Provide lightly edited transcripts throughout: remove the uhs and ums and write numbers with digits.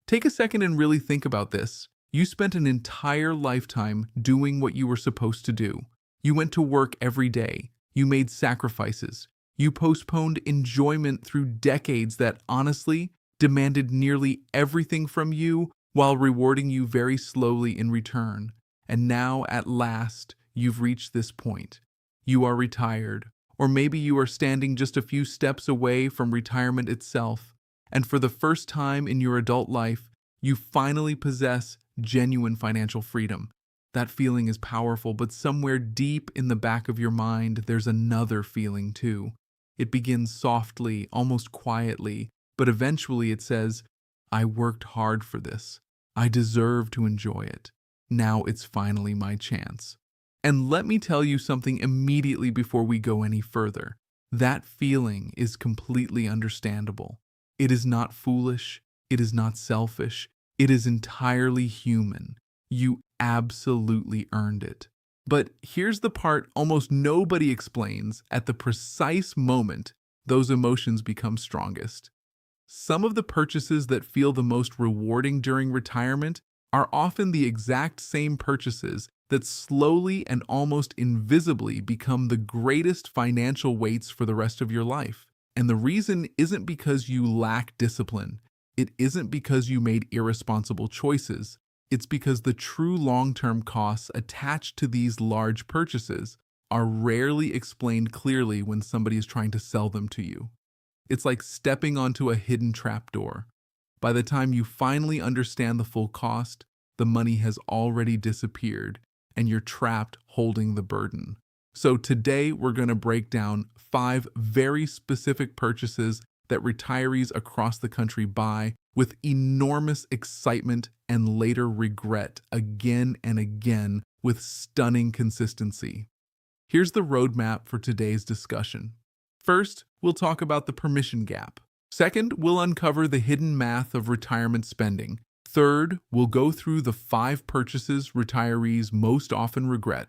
Take a second and really think about this. You spent an entire lifetime doing what you were supposed to do. You went to work every day. You made sacrifices. You postponed enjoyment through decades that honestly demanded nearly everything from you while rewarding you very slowly in return. And now, at last, you've reached this point. You are retired, or maybe you are standing just a few steps away from retirement itself. And for the first time in your adult life, you finally possess genuine financial freedom. That feeling is powerful, but somewhere deep in the back of your mind, there's another feeling too. It begins softly, almost quietly, but eventually it says, I worked hard for this. I deserve to enjoy it. Now it's finally my chance. And let me tell you something immediately before we go any further. That feeling is completely understandable. It is not foolish. It is not selfish. It is entirely human. You absolutely earned it. But here's the part almost nobody explains at the precise moment those emotions become strongest. Some of the purchases that feel the most rewarding during retirement are often the exact same purchases that slowly and almost invisibly become the greatest financial weights for the rest of your life. And the reason isn't because you lack discipline. It isn't because you made irresponsible choices. It's because the true long-term costs attached to these large purchases are rarely explained clearly when somebody is trying to sell them to you. It's like stepping onto a hidden trapdoor. By the time you finally understand the full cost, the money has already disappeared, and you're trapped holding the burden. So today we're going to break down 5 very specific purchases that retirees across the country buy with enormous excitement and later regret again and again with stunning consistency. Here's the roadmap for today's discussion. First, we'll talk about the permission gap. Second, we'll uncover the hidden math of retirement spending. Third, we'll go through the 5 purchases retirees most often regret.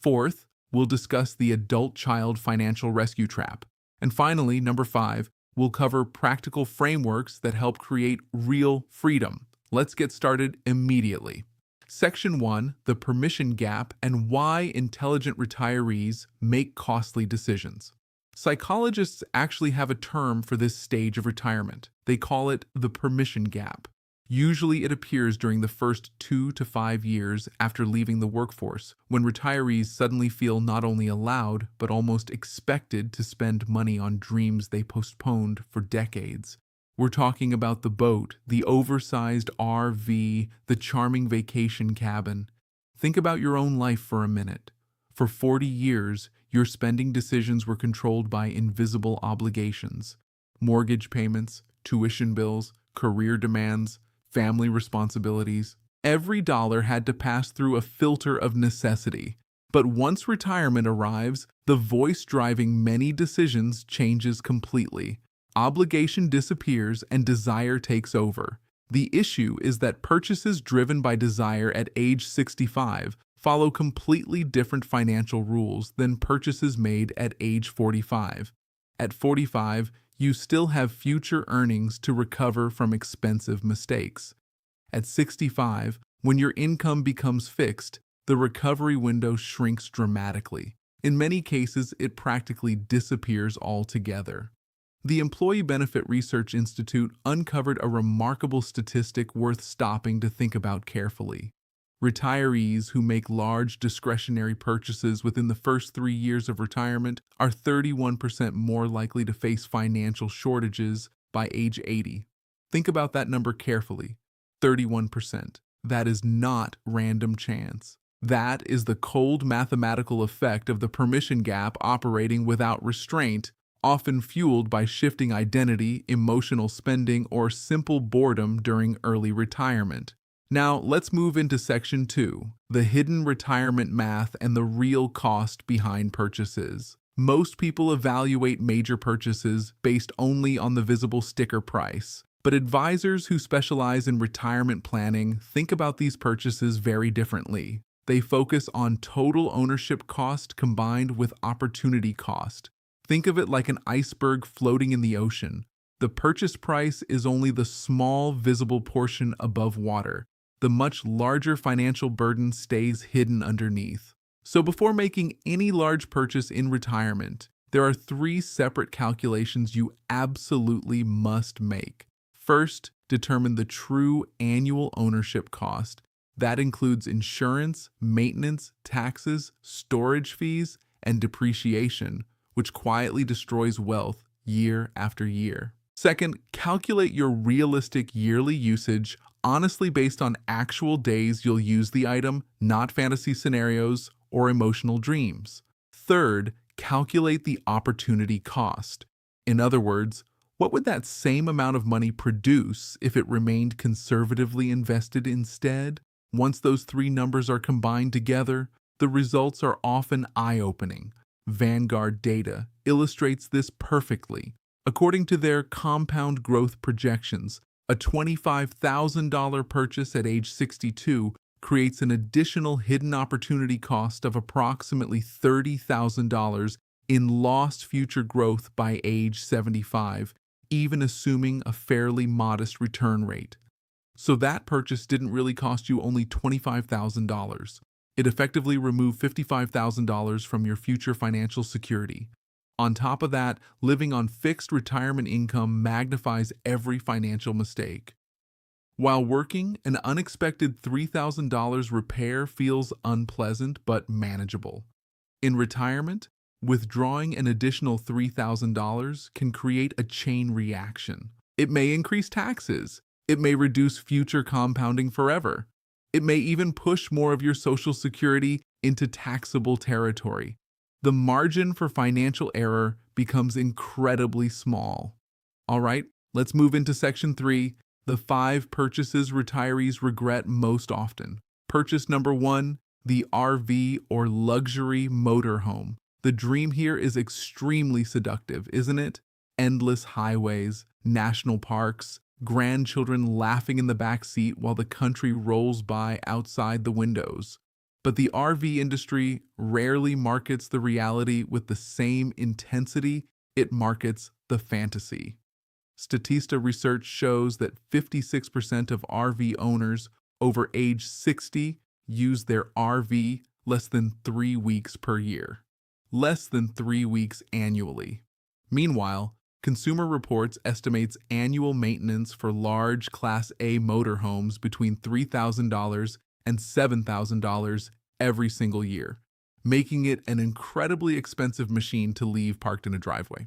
Fourth, we'll discuss the adult-child financial rescue trap. And finally, number 5, we'll cover practical frameworks that help create real freedom. Let's get started immediately. Section 1, the permission gap and why intelligent retirees make costly decisions. Psychologists actually have a term for this stage of retirement. They call it the permission gap. Usually it appears during the first 2 to 5 years after leaving the workforce, when retirees suddenly feel not only allowed, but almost expected to spend money on dreams they postponed for decades. We're talking about the boat, the oversized RV, the charming vacation cabin. Think about your own life for a minute. For 40 years, your spending decisions were controlled by invisible obligations. Mortgage payments, tuition bills, career demands, family responsibilities. Every dollar had to pass through a filter of necessity. But once retirement arrives, the voice driving many decisions changes completely. Obligation disappears and desire takes over. The issue is that purchases driven by desire at age 65 follow completely different financial rules than purchases made at age 45. At 45, you still have future earnings to recover from expensive mistakes. At 65, when your income becomes fixed, the recovery window shrinks dramatically. In many cases, it practically disappears altogether. The Employee Benefit Research Institute uncovered a remarkable statistic worth stopping to think about carefully. Retirees who make large discretionary purchases within the first 3 years of retirement are 31% more likely to face financial shortages by age 80. Think about that number carefully. 31%. That is not random chance. That is the cold mathematical effect of the permission gap operating without restraint, often fueled by shifting identity, emotional spending, or simple boredom during early retirement. Now, let's move into Section 2, the hidden retirement math and the real cost behind purchases. Most people evaluate major purchases based only on the visible sticker price, but advisors who specialize in retirement planning think about these purchases very differently. They focus on total ownership cost combined with opportunity cost. Think of it like an iceberg floating in the ocean. The purchase price is only the small visible portion above water. The much larger financial burden stays hidden underneath. So before making any large purchase in retirement, there are 3 separate calculations you absolutely must make. First, determine the true annual ownership cost. That includes insurance, maintenance, taxes, storage fees, and depreciation, which quietly destroys wealth year after year. Second, calculate your realistic yearly usage, honestly based on actual days you'll use the item, not fantasy scenarios or emotional dreams. Third, calculate the opportunity cost. In other words, what would that same amount of money produce if it remained conservatively invested instead? Once those 3 numbers are combined together, the results are often eye-opening. Vanguard data illustrates this perfectly. According to their compound growth projections, a $25,000 purchase at age 62 creates an additional hidden opportunity cost of approximately $30,000 in lost future growth by age 75, even assuming a fairly modest return rate. So that purchase didn't really cost you only $25,000. It effectively removed $55,000 from your future financial security. On top of that, living on fixed retirement income magnifies every financial mistake. While working, an unexpected $3,000 repair feels unpleasant but manageable. In retirement, withdrawing an additional $3,000 can create a chain reaction. It may increase taxes. It may reduce future compounding forever. It may even push more of your Social Security into taxable territory. The margin for financial error becomes incredibly small. All right, let's move into Section 3, the 5 purchases retirees regret most often. Purchase number 1, the RV or luxury motorhome. The dream here is extremely seductive, isn't it? Endless highways, national parks, grandchildren laughing in the back seat while the country rolls by outside the windows. But the RV industry rarely markets the reality with the same intensity it markets the fantasy. Statista research shows that 56% of RV owners over age 60 use their RV less than 3 weeks per year. Less than 3 weeks annually. Meanwhile, Consumer Reports estimates annual maintenance for large Class A motorhomes between $3,000 and $7,000 every single year, making it an incredibly expensive machine to leave parked in a driveway.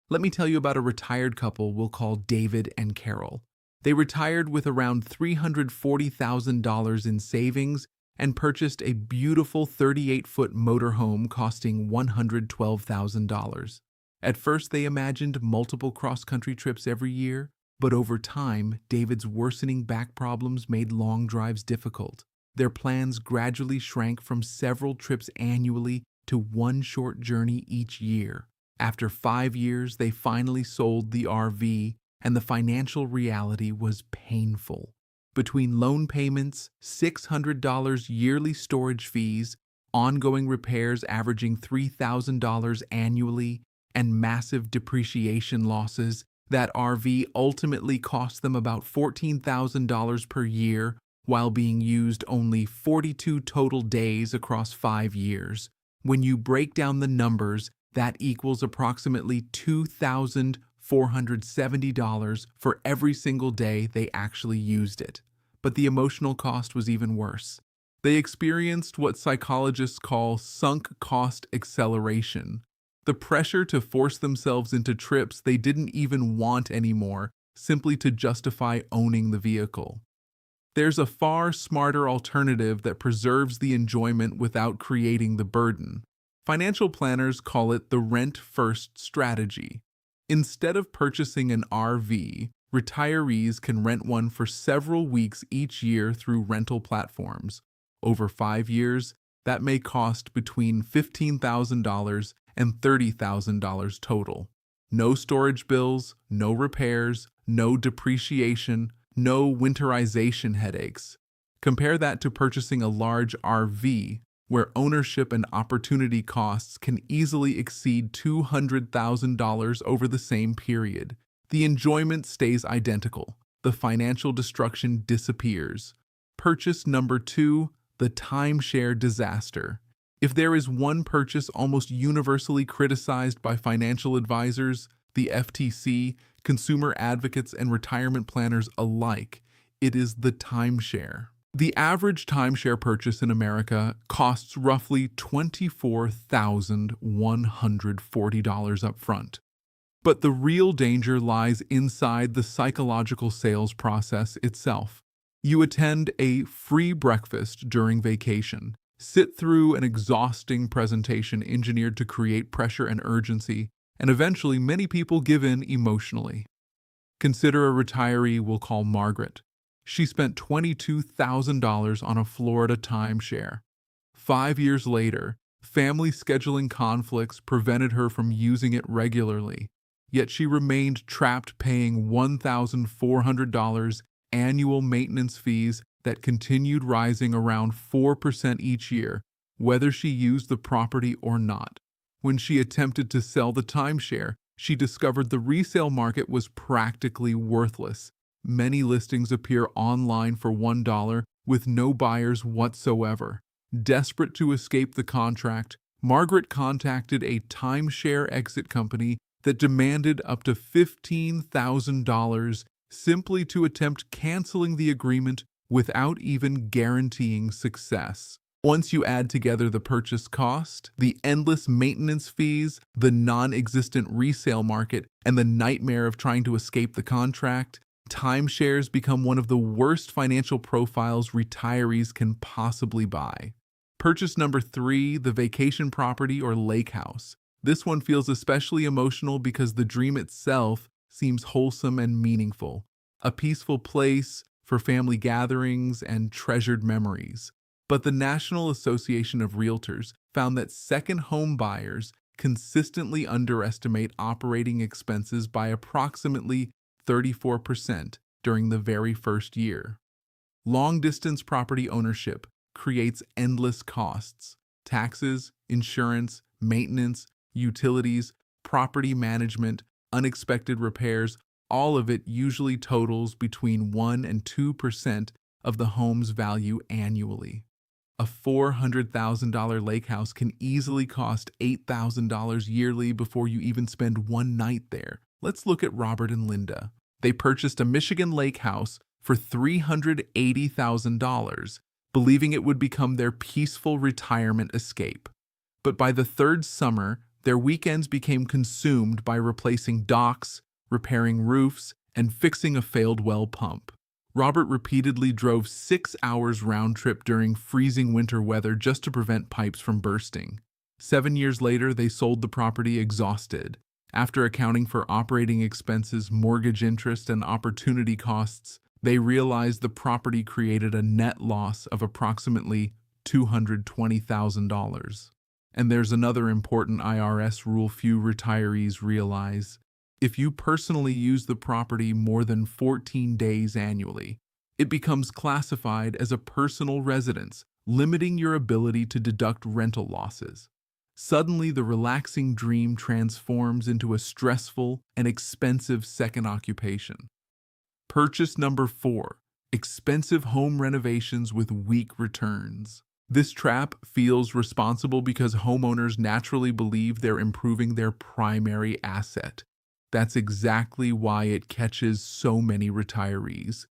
Let me tell you about a retired couple we'll call David and Carol. They retired with around $340,000 in savings and purchased a beautiful 38-foot motorhome costing $112,000. At first, they imagined multiple cross-country trips every year, but over time, David's worsening back problems made long drives difficult. Their plans gradually shrank from several trips annually to one short journey each year. After 5 years, they finally sold the RV, and the financial reality was painful. Between loan payments, $600 yearly storage fees, ongoing repairs averaging $3,000 annually, and massive depreciation losses, that RV ultimately cost them about $14,000 per year while being used only 42 total days across 5 years. When you break down the numbers, that equals approximately $2,470 for every single day they actually used it. But the emotional cost was even worse. They experienced what psychologists call sunk cost acceleration. The pressure to force themselves into trips they didn't even want anymore, simply to justify owning the vehicle. There's a far smarter alternative that preserves the enjoyment without creating the burden. Financial planners call it the rent-first strategy. Instead of purchasing an RV, retirees can rent one for several weeks each year through rental platforms. Over 5 years, that may cost between $15,000 and $30,000 total. No storage bills, no repairs, no depreciation, no winterization headaches. Compare that to purchasing a large RV, where ownership and opportunity costs can easily exceed $200,000 over the same period. The enjoyment stays identical. The financial destruction disappears. Purchase number 2, the timeshare disaster. If there is one purchase almost universally criticized by financial advisors, the FTC, consumer advocates, and retirement planners alike, it is the timeshare. The average timeshare purchase in America costs roughly $24,140 upfront. But the real danger lies inside the psychological sales process itself. You attend a free breakfast during vacation, sit through an exhausting presentation engineered to create pressure and urgency, and eventually many people give in emotionally. Consider a retiree we'll call Margaret. She spent $22,000 on a Florida timeshare. 5 years later, family scheduling conflicts prevented her from using it regularly, yet she remained trapped paying $1,400 annual maintenance fees that continued rising around 4% each year, whether she used the property or not. When she attempted to sell the timeshare, she discovered the resale market was practically worthless. Many listings appear online for $1 with no buyers whatsoever. Desperate to escape the contract, Margaret contacted a timeshare exit company that demanded up to $15,000 simply to attempt canceling the agreement without even guaranteeing success. Once you add together the purchase cost, the endless maintenance fees, the non-existent resale market, and the nightmare of trying to escape the contract, timeshares become one of the worst financial profiles retirees can possibly buy. Purchase number 3, the vacation property or lake house. This one feels especially emotional because the dream itself seems wholesome and meaningful. A peaceful place for family gatherings and treasured memories. But the National Association of Realtors found that second home buyers consistently underestimate operating expenses by approximately 34% during the very first year. Long-distance property ownership creates endless costs: taxes, insurance, maintenance, utilities, property management, unexpected repairs. All of it usually totals between 1 and 2% of the home's value annually. A $400,000 lake house can easily cost $8,000 yearly before you even spend one night there. Let's look at Robert and Linda. They purchased a Michigan lake house for $380,000, believing it would become their peaceful retirement escape. But by the third summer, their weekends became consumed by replacing docks, repairing roofs, and fixing a failed well pump. Robert repeatedly drove 6 hours round trip during freezing winter weather just to prevent pipes from bursting. 7 years later, they sold the property exhausted. After accounting for operating expenses, mortgage interest, and opportunity costs, they realized the property created a net loss of approximately $220,000. And there's another important IRS rule few retirees realize. If you personally use the property more than 14 days annually, it becomes classified as a personal residence, limiting your ability to deduct rental losses. Suddenly, the relaxing dream transforms into a stressful and expensive second occupation. Purchase number 4, expensive home renovations with weak returns. This trap feels responsible because homeowners naturally believe they're improving their primary asset. That's exactly why it catches so many retirees.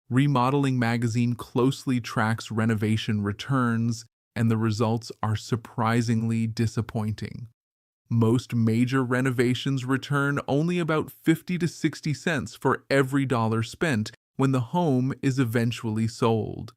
Remodeling Magazine closely tracks renovation returns, and the results are surprisingly disappointing. Most major renovations return only about 50 to 60 cents for every dollar spent when the home is eventually sold.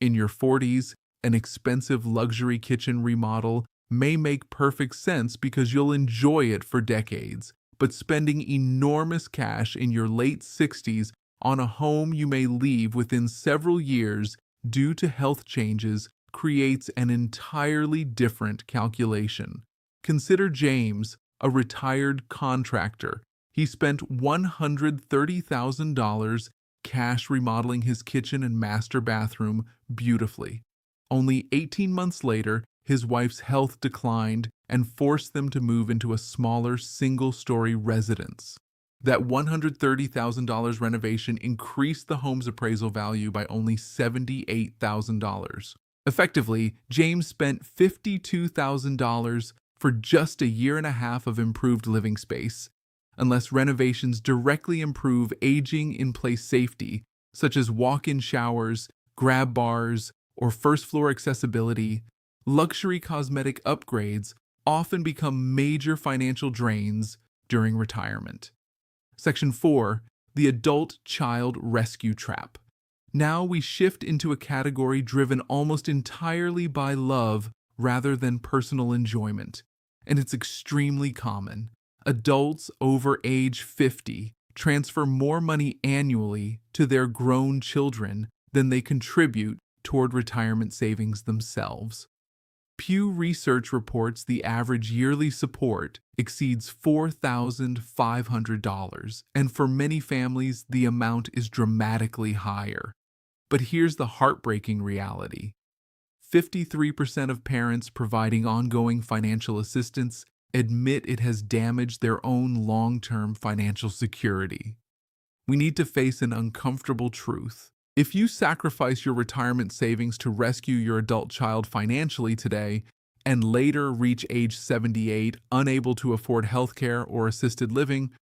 In your 40s, an expensive luxury kitchen remodel may make perfect sense because you'll enjoy it for decades. But spending enormous cash in your late 60s on a home you may leave within several years due to health changes creates an entirely different calculation. Consider James, a retired contractor. He spent $130,000 cash remodeling his kitchen and master bathroom beautifully. Only 18 months later, his wife's health declined and forced them to move into a smaller single-story residence. That $130,000 renovation increased the home's appraisal value by only $78,000. Effectively, James spent $52,000 for just a year and a half of improved living space. Unless renovations directly improve aging-in-place safety, such as walk-in showers, grab bars, or first-floor accessibility, luxury cosmetic upgrades often become major financial drains during retirement. Section 4. The Adult-Child Rescue Trap. Now we shift into a category driven almost entirely by love rather than personal enjoyment, and it's extremely common. Adults over age 50 transfer more money annually to their grown children than they contribute toward retirement savings themselves. Pew Research reports the average yearly support exceeds $4,500, and for many families, the amount is dramatically higher. But here's the heartbreaking reality. 53% of parents providing ongoing financial assistance admit it has damaged their own long-term financial security. We need to face an uncomfortable truth. If you sacrifice your retirement savings to rescue your adult child financially today, and later reach age 78 unable to afford healthcare or assisted living,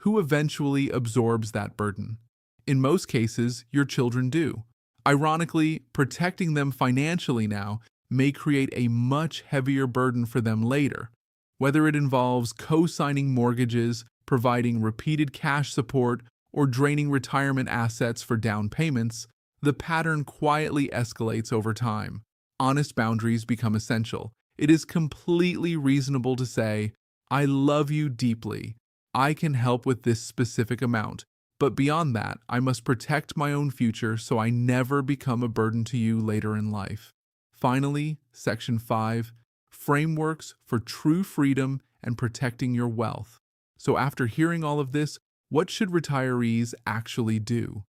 who eventually absorbs that burden? In most cases, your children do. Ironically, protecting them financially now may create a much heavier burden for them later. Whether it involves co-signing mortgages, providing repeated cash support, or draining retirement assets for down payments, the pattern quietly escalates over time. Honest boundaries become essential. It is completely reasonable to say, "I love you deeply. I can help with this specific amount. But beyond that, I must protect my own future so I never become a burden to you later in life." Finally, Section 5, Frameworks for True Freedom and Protecting Your Wealth. So after hearing all of this, what should retirees actually do?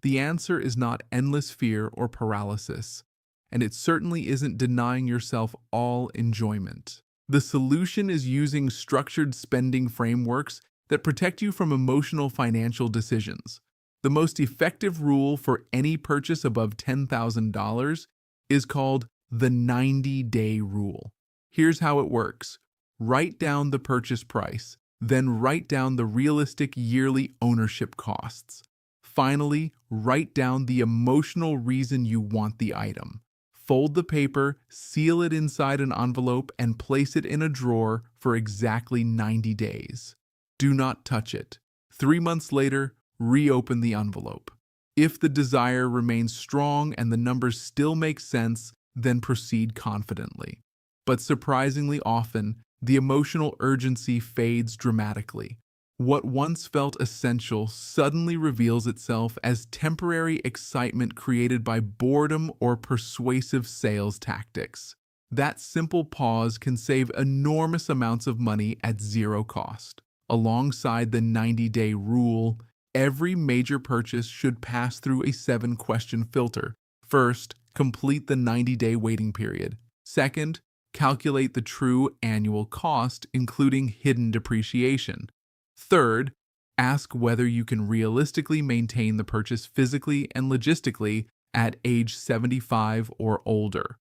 The answer is not endless fear or paralysis, and it certainly isn't denying yourself all enjoyment. The solution is using structured spending frameworks that protect you from emotional financial decisions. The most effective rule for any purchase above $10,000 is called the 90-day rule. Here's how it works. Write down the purchase price, then write down the realistic yearly ownership costs. Finally, write down the emotional reason you want the item. Fold the paper, seal it inside an envelope, and place it in a drawer for exactly 90 days. Do not touch it. 3 months later, reopen the envelope. If the desire remains strong and the numbers still make sense, then proceed confidently. But surprisingly often, the emotional urgency fades dramatically. What once felt essential suddenly reveals itself as temporary excitement created by boredom or persuasive sales tactics. That simple pause can save enormous amounts of money at zero cost. Alongside the 90-day rule, every major purchase should pass through a 7-question filter. First, complete the 90-day waiting period. Second, calculate the true annual cost, including hidden depreciation. Third, ask whether you can realistically maintain the purchase physically and logistically at age 75 or older.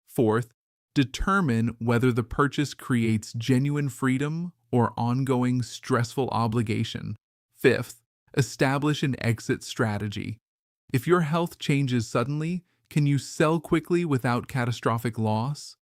Fourth, determine whether the purchase creates genuine freedom or ongoing stressful obligation. Fifth, establish an exit strategy. If your health changes suddenly, can you sell quickly without catastrophic loss?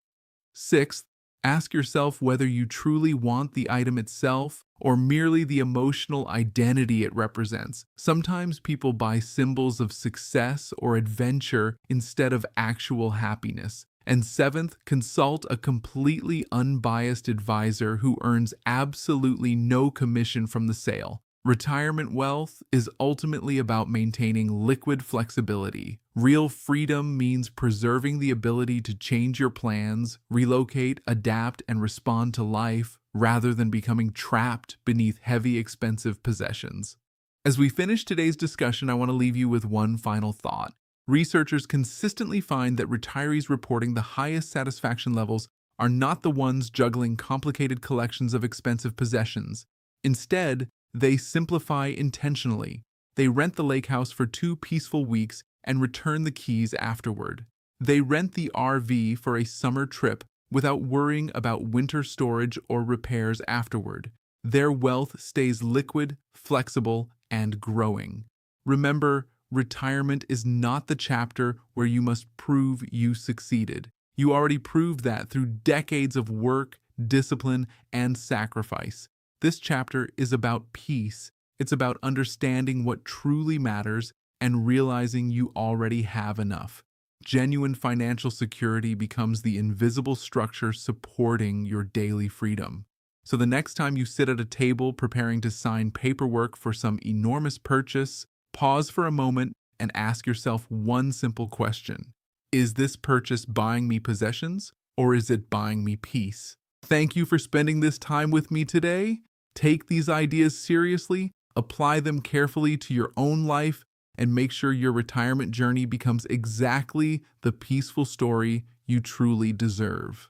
Sixth, ask yourself whether you truly want the item itself or merely the emotional identity it represents. Sometimes people buy symbols of success or adventure instead of actual happiness. And seventh, consult a completely unbiased advisor who earns absolutely no commission from the sale. Retirement wealth is ultimately about maintaining liquid flexibility. Real freedom means preserving the ability to change your plans, relocate, adapt, and respond to life, rather than becoming trapped beneath heavy, expensive possessions. As we finish today's discussion, I want to leave you with one final thought. Researchers consistently find that retirees reporting the highest satisfaction levels are not the ones juggling complicated collections of expensive possessions. Instead, They simplify intentionally. They rent the lake house for 2 peaceful weeks and return the keys afterward. They rent the RV for a summer trip without worrying about winter storage or repairs afterward. Their wealth stays liquid, flexible, and growing. Remember, retirement is not the chapter where you must prove you succeeded. You already proved that through decades of work, discipline, and sacrifice. This chapter is about peace. It's about understanding what truly matters and realizing you already have enough. Genuine financial security becomes the invisible structure supporting your daily freedom. So the next time you sit at a table preparing to sign paperwork for some enormous purchase, pause for a moment and ask yourself one simple question. Is this purchase buying me possessions, or is it buying me peace? Thank you for spending this time with me today. Take these ideas seriously, apply them carefully to your own life, and make sure your retirement journey becomes exactly the peaceful story you truly deserve.